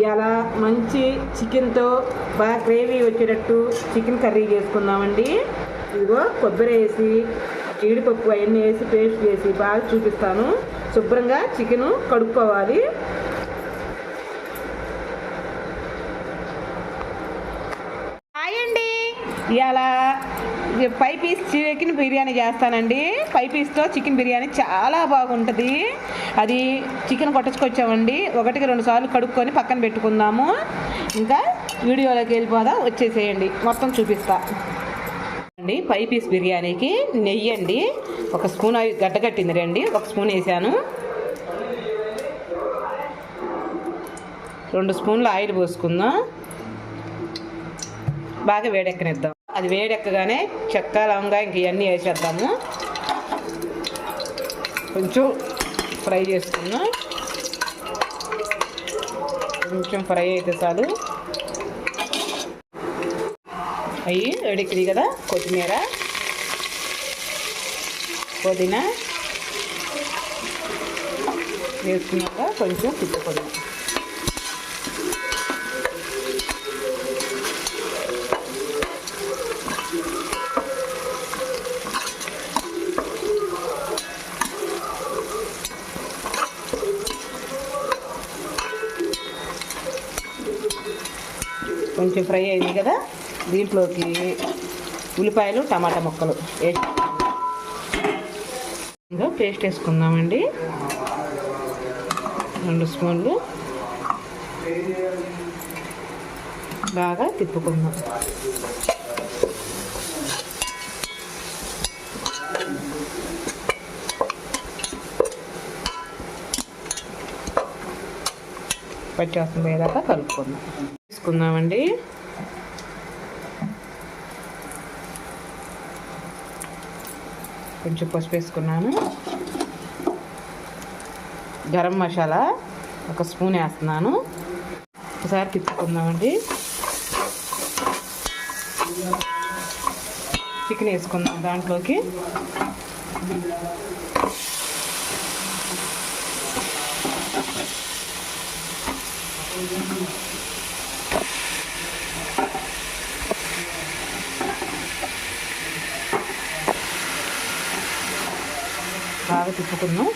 ఇలా మంచి చికెన్తో బాగా గ్రేవీ వచ్చేటట్టు చికెన్ కర్రీ చేసుకుందామండి. ఇదిగో కొబ్బరి వేసి జీడిపప్పు అవన్నీ వేసి పేస్ట్ చేసి బాగా చూపిస్తాను. శుభ్రంగా చికెను కడుక్కోవాలి. ఇలా 5 పీస్ చికెన్ బిర్యానీ చేస్తానండి. 5 పీస్తో చికెన్ బిర్యానీ చాలా బాగుంటుంది. అది చికెన్ కొట్టుకొచ్చామండి. 1కి 2 సార్లు కడుక్కొని పక్కన పెట్టుకుందాము. ఇంకా వీడియోలోకి వెళ్ళిపోదా, వచ్చేసేయండి, మొత్తం చూపిస్తా అండి. 5 పీస్ బిర్యానీకి నెయ్యి అండి 1 స్పూన్ గడ్డగట్టింది రండి, 1 స్పూన్ వేసాను. 2 స్పూన్లు ఆయిల్ పోసుకుందాం. బాగా వేడెక్కనిద్దాం. అది వేడెక్కగానే చెక్క లవంగా ఇంక ఇవన్నీ వేసేద్దాము. కొంచెం ఫ్రై చేసుకుందాం. కొంచెం ఫ్రై అయితే చాలు. అవి వేడెక్కింది కదా, కొత్తిమీర పుదీనా వేసుకున్నాక కొంచెం తిప్పుకుందాం. కొంచెం ఫ్రై అయింది కదా, దీంట్లోకి ఉల్లిపాయలు టమాటా ముక్కలు వేసి ఇంకా పేస్ట్ వేసుకుందామండి. 2 స్పూన్లు బాగా తిప్పుకుందాం. పచ్చివాసన పోయేదాకా తీసుకుందామండి. కొంచెం పసుపు వేసుకున్నాను. గరం మసాలా 1 స్పూన్ వేస్తున్నాను. ఒకసారి తిప్పుకుందామండి. చికెన్ వేసుకుందాం దాంట్లోకి. బాగా తిప్పుకుందాం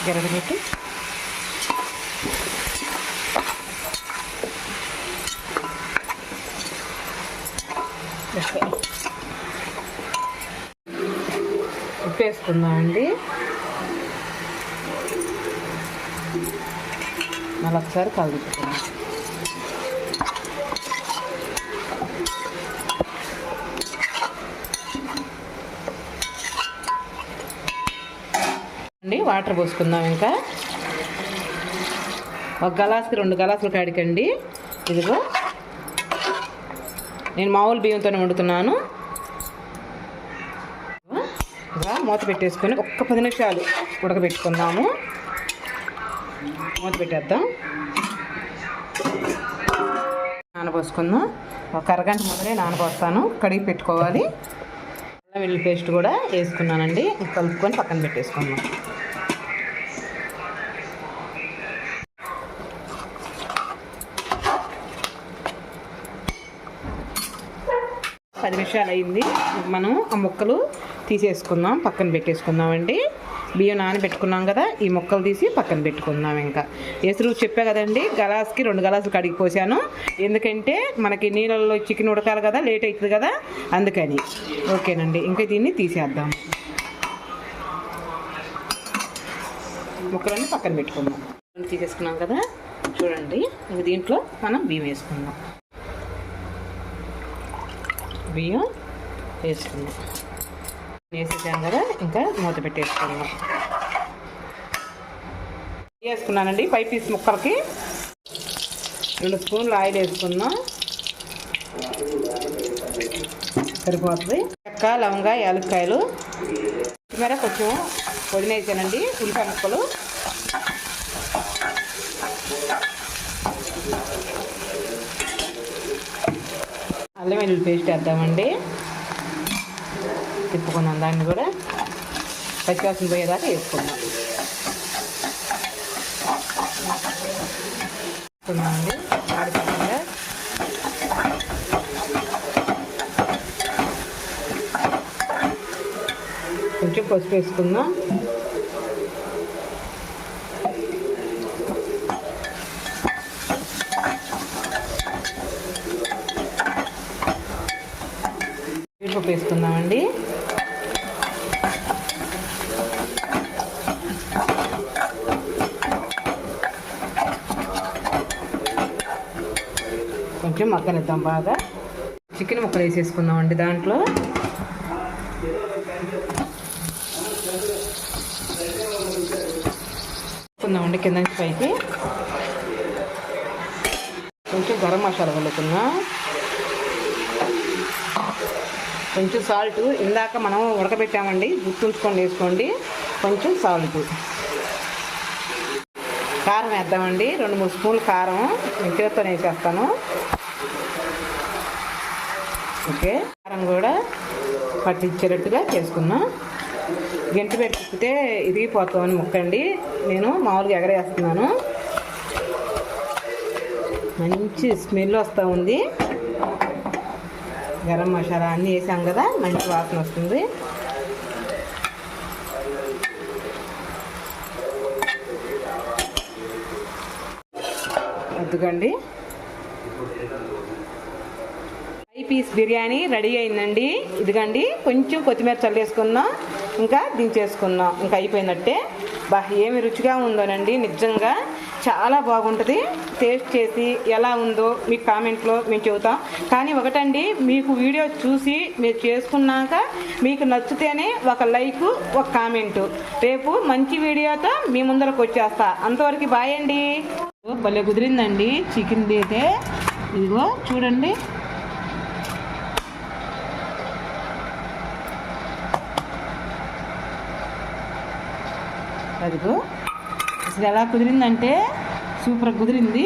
గెరగబెట్టి. ఉప్పు వేసుకుందామండి. మళ్ళీ ఒకసారి కలుపుకుందాం. వాటర్ పోసుకుందాం. ఇంకా 1 గ్లాసుకి 2 గ్లాసులు కాడికండి. ఇదిగో నేను మామూలు బియ్యంతోనే వండుతున్నాను. మూత పెట్టేసుకొని 10 నిమిషాలు ఉడకబెట్టుకుందాము. మూత పెట్టేద్దాం. నానబోసుకుందాం. 1 అరగంట ముందరే నానబోస్తాను. కడిగి పెట్టుకోవాలి. అల్లం వెల్లుల్లి పేస్ట్ కూడా వేసుకున్నానండి. కలుపుకొని పక్కన పెట్టేసుకుందాం. పది నిమిషాలు అయింది. మనం ఆ ముక్కలు తీసేసుకుందాం, పక్కన పెట్టేసుకుందామండి. బియ్యం నానబెట్టుకున్నాం కదా, ఈ ముక్కలు తీసి పక్కన పెట్టుకుందాం. ఇంకా ఎసురు చెప్పా కదండి, గ్లాస్కి 2 గ్లాసులు కడిగి పోసాను. ఎందుకంటే మనకి నీళ్ళల్లో చికెన్ ఉడకాలి కదా, లేట్ అవుతుంది కదా, అందుకని. ఓకేనండి, ఇంకా దీన్ని తీసేద్దాం. ముక్కలన్నీ పక్కన పెట్టుకుందాం. తీసేసుకున్నాం కదా, చూడండి. ఇంక దీంట్లో మనం బియ్యం వేసుకుందాం. బియ్యం వేసుకుందాం. వేసేసాం కదా, ఇంకా మూత పెట్టేసుకుందాం. వేసుకున్నానండి 5 పీస్ ముక్కలకి. 2 స్పూన్లు ఆయిల్ వేసుకుందాం. సరిపోతుంది. చెక్క లవంగా యాలక్కాయలు కొత్తిమీర కొంచెం పుదీనా వేసానండి. ఉల్లిపాయ ముక్కలు అల్లం వెల్లుల్లి పేస్ట్ వేద్దామండి. తిప్పుకున్నాం. దాన్ని కూడా పచ్చివాసన పోయేదాకా వేసుకుందాం. వేసుకున్నామండి. పసుపు వేసుకుందాం. జీడిపప్పు వేసుకుందామండి. కొంచెం మగ్గనిద్దాం బాగా. చికెన్ ముక్కలు వేసేసుకుందామండి దాంట్లో. వేసుకుందామండి కింద నుంచి పైకి. కొంచెం గరం మసాలా కలుపుకుందాం. కొంచెం సాల్ట్, ఇందాక మనం ఉడకబెట్టామండి, గుర్తుంచుకొని వేసుకోండి. కొంచెం సాల్ట్. కారం వేద్దామండి. 2-3 స్పూన్లు కారం నేను చేత్తో వేసేస్తాను. ఓకే, కారం కూడా పట్టించేటట్టుగా చేసుకున్నాం. గంటి పెట్టి తిప్పితే ఇరిగిపోతామని ముక్కండి, నేను మామూలుగా ఎగరేస్తున్నాను. మంచి స్మెల్ వస్తూ ఉంది. గరం మసాలా అన్నీ వేసాం కదా, మంచి వాసన వస్తుంది. వద్దుకండి. 5 పీస్ బిర్యానీ రెడీ అయిందండి. ఇదిగండి, కొంచెం కొత్తిమీర చల్లేసుకుందాం, ఇంకా దించేసుకుందాం. ఇంకా అయిపోయినట్టే. ఏమి రుచిగా ఉందోనండి, నిజంగా చాలా బాగుంటుంది. టేస్ట్ చేసి ఎలా ఉందో మీకు కామెంట్లో మేము చెబుతాం. కానీ ఒకటండి, మీకు వీడియో చూసి మీరు చేసుకున్నాక మీకు నచ్చితేనే ఒక లైక్, ఒక కామెంటు. రేపు మంచి వీడియోతో మీ ముందరకు వచ్చేస్తా. అంతవరకు బాయ్ అండి. భలే కుదిరిందండి చికెన్ అయితే. ఇదిగో చూడండి, అదిగో అసలు ఎలా కుదిరిందంటే సూపర్ కుదిరింది.